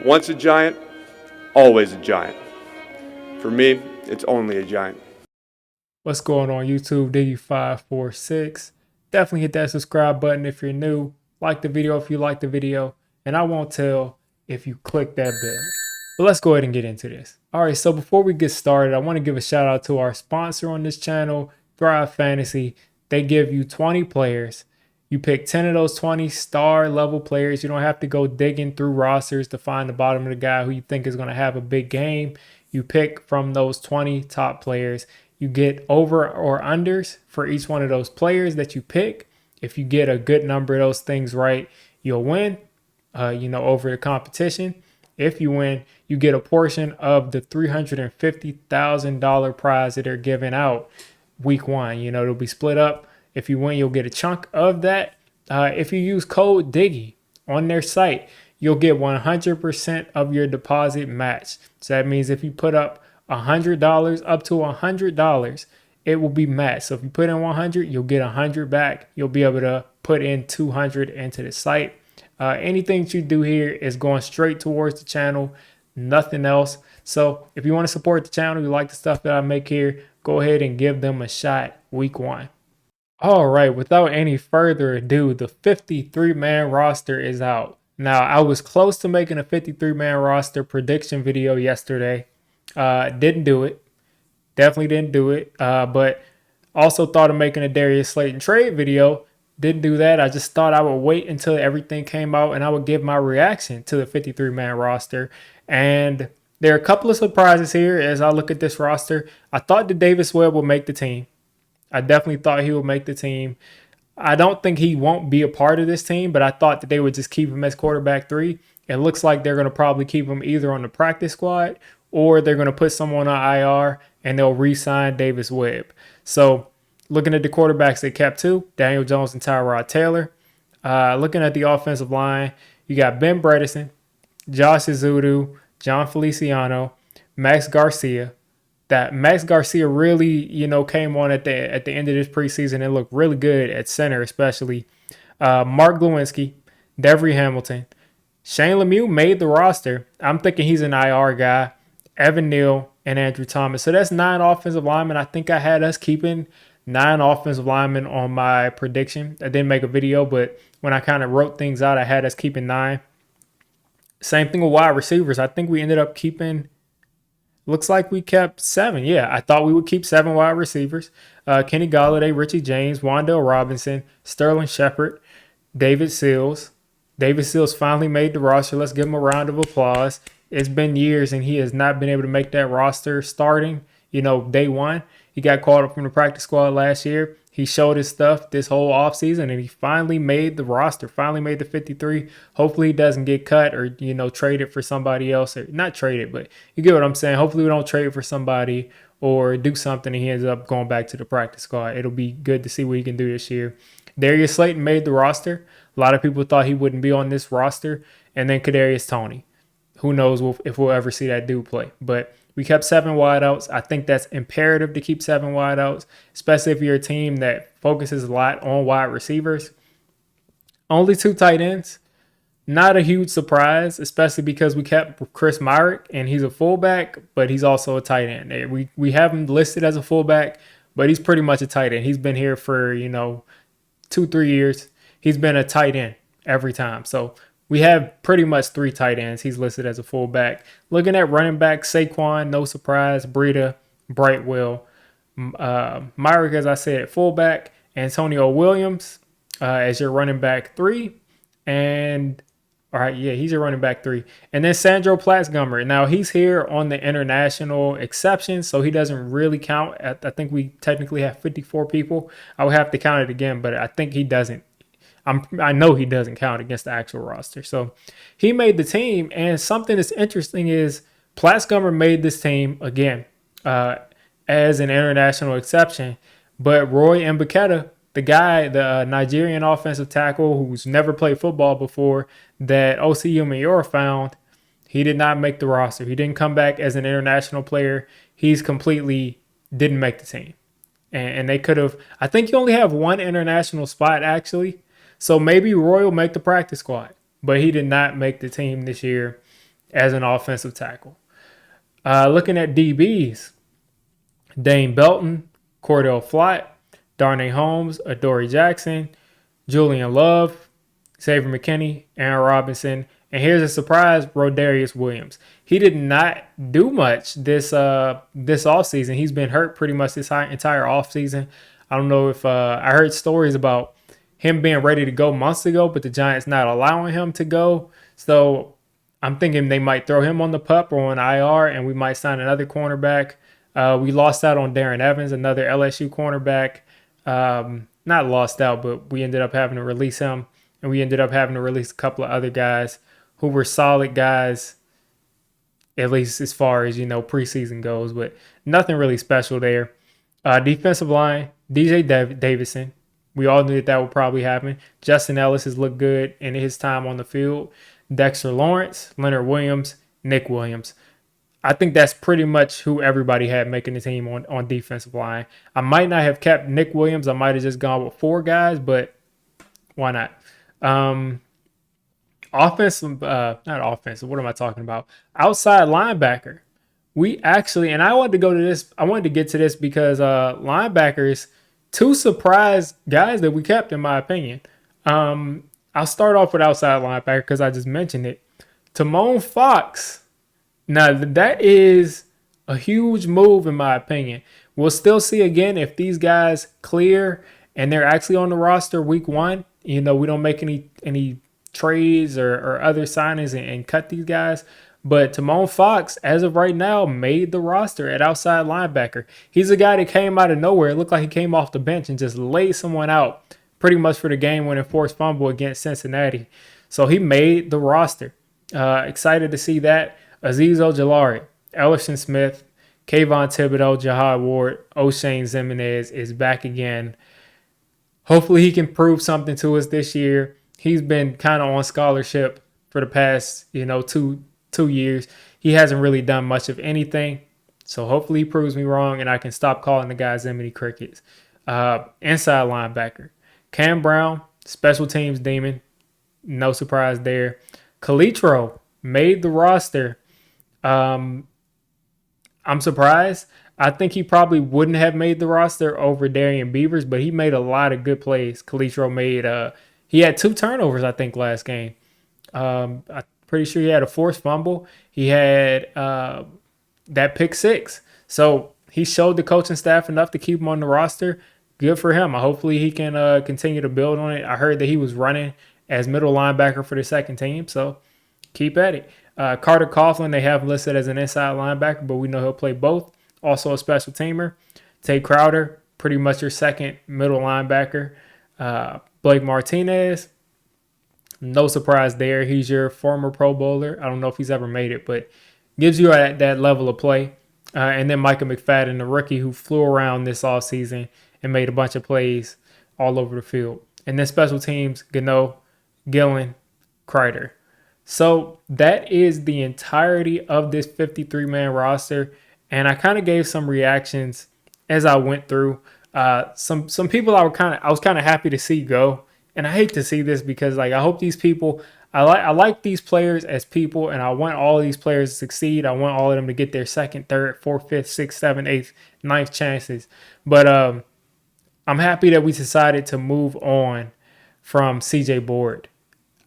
Once a giant, always a giant. For me, it's only a giant. What's going on YouTube? DIGGE546. Definitely hit that subscribe button if you're new. Like the video if you like the video. And I won't tell if you click that bell. But let's go ahead and get into this. Alright, so before we get started, I want to give a shout out to our sponsor on this channel, Thrive Fantasy. They give you 20 players. You pick 10 of those 20 star level players. You don't have to go digging through rosters to find the bottom of the guy who you think is going to have a big game. You pick from those 20 top players. You get over or unders for each one of those players that you pick. If you get a good number of those things right, you'll win, over the competition. If you win, you get a portion of the $350,000 prize that they're giving out week one. It'll be split up. If you win, you'll get a chunk of that. If you use code DIGGE on their site, you'll get 100% of your deposit matched. So that means if you put up $100, up to $100, it will be matched. So if you put in 100, you'll get 100 back. You'll be able to put in 200 into the site. Anything that you do here is going straight towards the channel, nothing else. So if you want to support the channel, you like the stuff that I make here, go ahead and give them a shot week one. All right, without any further ado, the 53-man roster is out. Now, I was close to making a 53-man roster prediction video yesterday. Didn't do it. Definitely didn't do it. But also thought of making a Darius Slayton trade video. Didn't do that. I just thought I would wait until everything came out and I would give my reaction to the 53-man roster. And there are a couple of surprises here as I look at this roster. I thought that Davis Webb would make the team. I definitely thought he would make the team. I don't think he won't be a part of this team, but I thought that they would just keep him as quarterback 3. It looks like they're going to probably keep him either on the practice squad or they're going to put someone on IR and they'll re-sign Davis Webb. So looking at the quarterbacks, they kept 2, Daniel Jones and Tyrod Taylor. Looking at the offensive line, you got Ben Bredesen, Josh Ezeudu, John Feliciano, Max Garcia. That Max Garcia really, came on at the end of this preseason and looked really good at center, especially. Mark Glowinski, Devery Hamilton, Shane Lemieux made the roster. I'm thinking he's an IR guy. Evan Neal and Andrew Thomas. So that's 9 offensive linemen. I think I had us keeping 9 offensive linemen on my prediction. I didn't make a video, but when I kind of wrote things out, I had us keeping 9. Same thing with wide receivers. I think we ended up keeping. Looks like we kept 7. Yeah, I thought we would keep 7 wide receivers. Kenny Golladay, Richie James, Wan'Dale Robinson, Sterling Shepard, David Sills. David Sills finally made the roster. Let's give him a round of applause. It's been years, and he has not been able to make that roster starting, day one. He got called up from the practice squad last year. He showed his stuff this whole offseason, and he finally made the roster, finally made the 53. Hopefully he doesn't get cut or, traded for somebody else. Or not traded, but you get what I'm saying. Hopefully we don't trade for somebody or do something and he ends up going back to the practice squad. It'll be good to see what he can do this year. Darius Slayton made the roster. A lot of people thought he wouldn't be on this roster. And then Kadarius Toney. Who knows if we'll ever see that dude play. But we kept 7 wideouts. I think that's imperative to keep 7 wideouts, especially if you're a team that focuses a lot on wide receivers. Only 2 tight ends. Not a huge surprise, especially because we kept Chris Myrick, and he's a fullback, but he's also a tight end. We have him listed as a fullback, but he's pretty much a tight end. He's been here for, 2-3 years. He's been a tight end every time. So we have pretty much 3 tight ends. He's listed as a fullback. Looking at running back, Saquon, no surprise. Breida, Brightwell. Myrick, as I said, at fullback. Antonio Williams as your running back 3. And, all right, yeah, he's your running back 3. And then Sandro Platzgummer. Now, he's here on the international exception, so he doesn't really count. I think we technically have 54 people. I would have to count it again, but I think he doesn't. I know he doesn't count against the actual roster. So he made the team. And something that's interesting is Platzgummer made this team again as an international exception. But Roy Mbaketa, the guy, the Nigerian offensive tackle who's never played football before that OCU Mayora found, he did not make the roster. He didn't come back as an international player. He's completely didn't make the team. And they could have, I think you only have 1 international spot actually. So maybe Roy will make the practice squad, but he did not make the team this year. as an offensive tackle. Looking at DBs, Dane Belton, Cordell Flott, Darnay Holmes, Adoree Jackson, Julian Love, Xavier McKinney, Aaron Robinson, and here's a surprise, Rodarius Williams. He did not do much this offseason. He's been hurt pretty much this entire offseason. I don't know if I heard stories about him being ready to go months ago, but the Giants not allowing him to go. So I'm thinking they might throw him on the PUP or on IR, and we might sign another cornerback. We lost out on Darren Evans, another LSU cornerback. Not lost out, but we ended up having to release him, and we ended up having to release a couple of other guys who were solid guys, at least as far as, preseason goes, but nothing really special there. Defensive line, DJ Davison. We all knew that would probably happen. Justin Ellis has looked good in his time on the field. Dexter Lawrence, Leonard Williams, Nick Williams. I think that's pretty much who everybody had making the team on defensive line. I might not have kept Nick Williams. I might have just gone with 4 guys, but why not? Offensive, not offensive. What am I talking about? Outside linebacker. We actually, and I wanted to go to this. I wanted to get to this because linebackers, 2 surprise guys that we kept, in my opinion. I'll start off with outside linebacker because I just mentioned it. Tamon Fox. Now, that is a huge move, in my opinion. We'll still see again if these guys clear and they're actually on the roster week 1. We don't make any trades or other signings and cut these guys. But Tamon Fox, as of right now, made the roster at outside linebacker. He's a guy that came out of nowhere. It looked like he came off the bench and just laid someone out pretty much for the game-winning forced fumble against Cincinnati. So he made the roster. Excited to see that. Azeez Ojulari, Ellerson Smith, Kayvon Thibodeau, Jahad Ward, O'Shane Zimenez is back again. Hopefully he can prove something to us this year. He's been kind of on scholarship for the past, 2 years. He hasn't really done much of anything. So hopefully he proves me wrong and I can stop calling the guy Ziminy Crickets. Inside linebacker, Cam Brown, special teams demon. No surprise there. Clitra made the roster. I'm surprised. I think he probably wouldn't have made the roster over Darian Beavers, but he made a lot of good plays. Clitra he had 2 turnovers, I think, last game. I'm pretty sure he had a forced fumble. He had that pick 6. So he showed the coaching staff enough to keep him on the roster. Good for him. Hopefully he can continue to build on it. I heard that he was running as middle linebacker for the second team, so keep at it. Carter Coughlin, they have listed as an inside linebacker, but we know he'll play both. Also a special teamer. Tate Crowder, pretty much your second middle linebacker. Blake Martinez, no surprise there. He's your former Pro Bowler. I don't know if he's ever made it, but gives you that level of play. And then Micah McFadden, the rookie who flew around this offseason and made a bunch of plays all over the field. And then special teams, Gano, Gillen, Kreider. So that is the entirety of this 53-man roster. And I kind of gave some reactions as I went through. Some people I was kind of happy to see go. And I hate to see this because I hope these people, I like these players as people, and I want all of these players to succeed. I want all of them to get their second, third, fourth, fifth, sixth, seventh, eighth, ninth chances. But I'm happy that we decided to move on from CJ Board.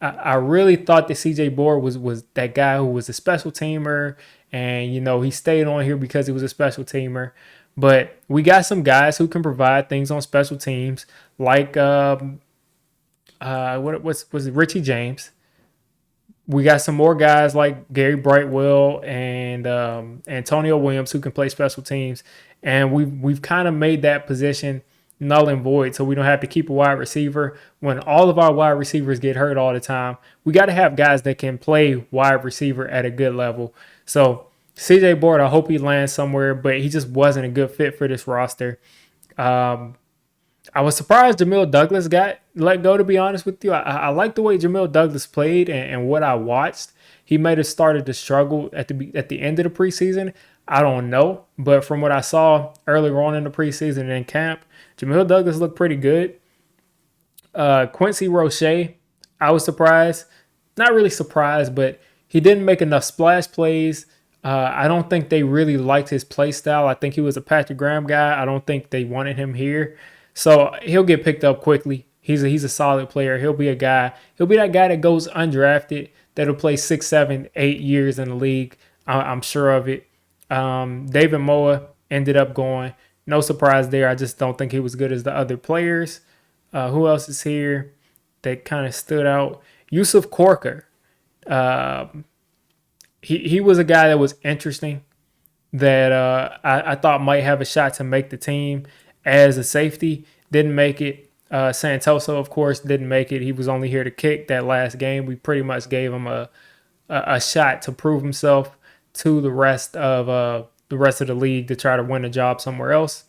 I really thought that CJ Board was that guy who was a special teamer, and he stayed on here because he was a special teamer. But we got some guys who can provide things on special teams, like was it Richie James. We got some more guys like Gary Brightwell and Antonio Williams who can play special teams, and we've kind of made that position null and void, so we don't have to keep a wide receiver when all of our wide receivers get hurt all the time. We got to have guys that can play wide receiver at a good level. So CJ Board, I hope he lands somewhere, but he just wasn't a good fit for this roster. I was surprised Jamil Douglas got let go, to be honest with you. I like the way Jamil Douglas played and what I watched. He might have started to struggle at the end of the preseason. I don't know. But from what I saw earlier on in the preseason and in camp, Jamil Douglas looked pretty good. Quincy Roche, I was surprised. Not really surprised, but he didn't make enough splash plays. I don't think they really liked his play style. I think he was a Patrick Graham guy. I don't think they wanted him here. So he'll get picked up quickly. He's a solid player. He'll be a guy. He'll be that guy that goes undrafted that'll play 6, 7, 8 years in the league. I'm sure of it. David Moa ended up going. No surprise there. I just don't think he was good as the other players. Who else is here that kind of stood out? Yusuf Corker. He was a guy that was interesting that I thought might have a shot to make the team as a safety. Didn't make it. Santoso, of course, didn't make it. He was only here to kick that last game. We pretty much gave him a shot to prove himself to the rest of the league to try to win a job somewhere else.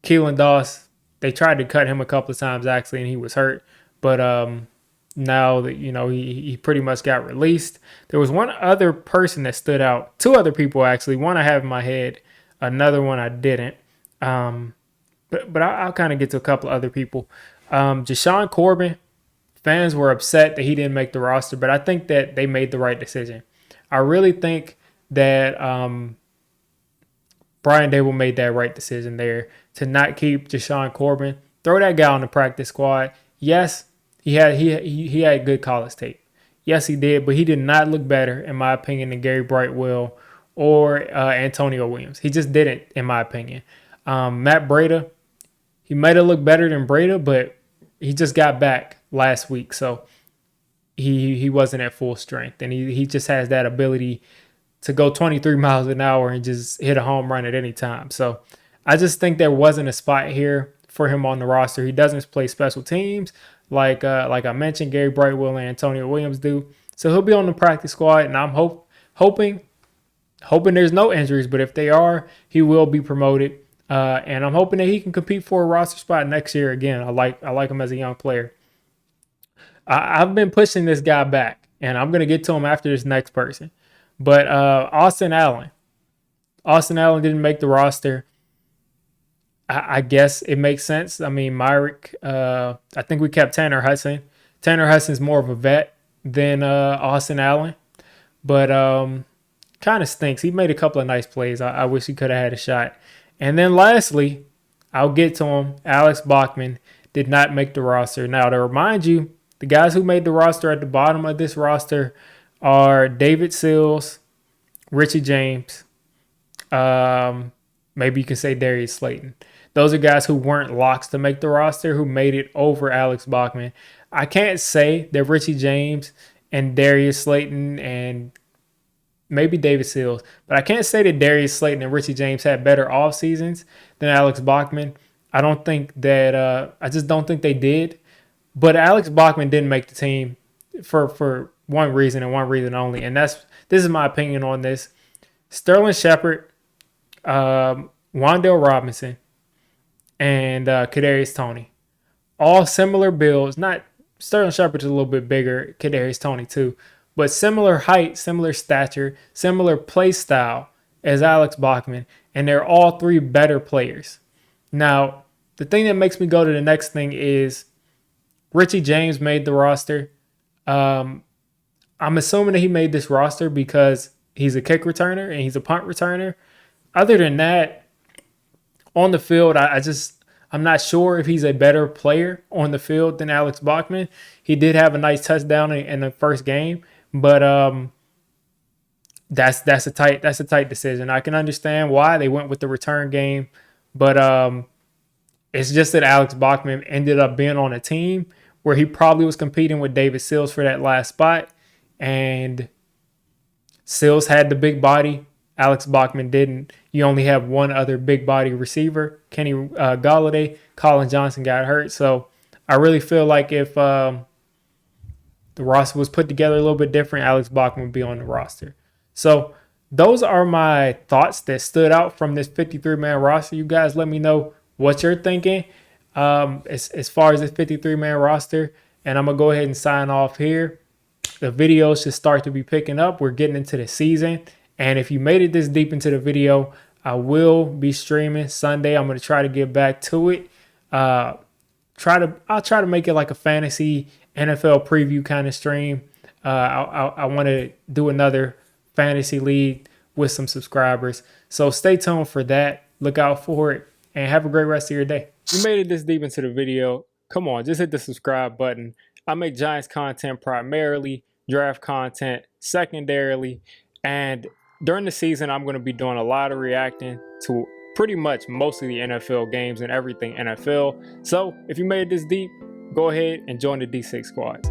Keelan Doss, they tried to cut him a couple of times actually, and he was hurt. But now that he pretty much got released. There was one other person that stood out. Two other people actually. One I have in my head. Another one I didn't. But I'll kind of get to a couple of other people. Jashawn Corbin. Fans were upset that he didn't make the roster, but I think that they made the right decision. I really think that Brian Dable made that right decision there to not keep Jashawn Corbin. Throw that guy on the practice squad. Yes, he had good college tape. Yes, he did, but he did not look better, in my opinion, than Gary Brightwell or Antonio Williams. He just didn't, in my opinion. Matt Breida, he might have looked better than Breida, but he just got back last week, so he wasn't at full strength, and he just has that ability to go 23 miles an hour and just hit a home run at any time. So I just think there wasn't a spot here for him on the roster. He doesn't play special teams like I mentioned, Gary Brightwell and Antonio Williams do. So he'll be on the practice squad, and I'm hoping there's no injuries, but if they are, he will be promoted. And I'm hoping that he can compete for a roster spot next year again. I like him as a young player. I've been pushing this guy back, and I'm going to get to him after this next person. But Austin Allen. Austin Allen didn't make the roster. I guess it makes sense. I mean, Myrick, I think we kept Tanner Hudson. Tanner Hudson's more of a vet than Austin Allen. But kind of stinks. He made a couple of nice plays. I wish he could have had a shot. And then lastly, I'll get to him. Alex Bachman did not make the roster. Now, to remind you, the guys who made the roster at the bottom of this roster are David Sills, Richie James, maybe you can say Darius Slayton. Those are guys who weren't locks to make the roster, who made it over Alex Bachman. I can't say that Richie James and Darius Slayton and maybe David Sills, but I can't say that Darius Slayton and Richie James had better off seasons than Alex Bachman. I just don't think they did. But Alex Bachman didn't make the team for one reason and one reason only, and this is my opinion on this. Sterling Shepard, Wandale Robinson, and Kadarius Toney, all similar builds. Not Sterling Shepard's a little bit bigger, Kadarius Toney too, but similar height, similar stature, similar play style as Alex Bachman, and they're all three better players. Now, the thing that makes me go to the next thing is Richie James made the roster. I'm assuming that he made this roster because he's a kick returner and he's a punt returner. Other than that, on the field, I'm not sure if he's a better player on the field than Alex Bachman. He did have a nice touchdown in the first game, but that's a tight decision. I can understand why they went with the return game, but it's just that Alex Bachman ended up being on a team where he probably was competing with David Sills for that last spot, and Sills had the big body. Alex Bachman didn't. You only have one other big body receiver, Kenny Galladay. Colin Johnson got hurt. So I really feel like if the roster was put together a little bit different, Alex Bachman would be on the roster. So those are my thoughts that stood out from this 53-man roster. You guys let me know what you're thinking as far as this 53-man roster. And I'm going to go ahead and sign off here. The videos should start to be picking up. We're getting into the season. And if you made it this deep into the video, I will be streaming Sunday. I'm going to try to get back to it. I'll try to make it like a fantasy NFL preview kind of stream. I want to do another fantasy league with some subscribers. So stay tuned for that. Look out for it and have a great rest of your day. If you made it this deep into the video, come on, just hit the subscribe button. I make Giants content primarily, draft content secondarily, and during the season, I'm going to be doing a lot of reacting to pretty much most of the NFL games and everything NFL. So if you made it this deep, go ahead and join the D6 squad.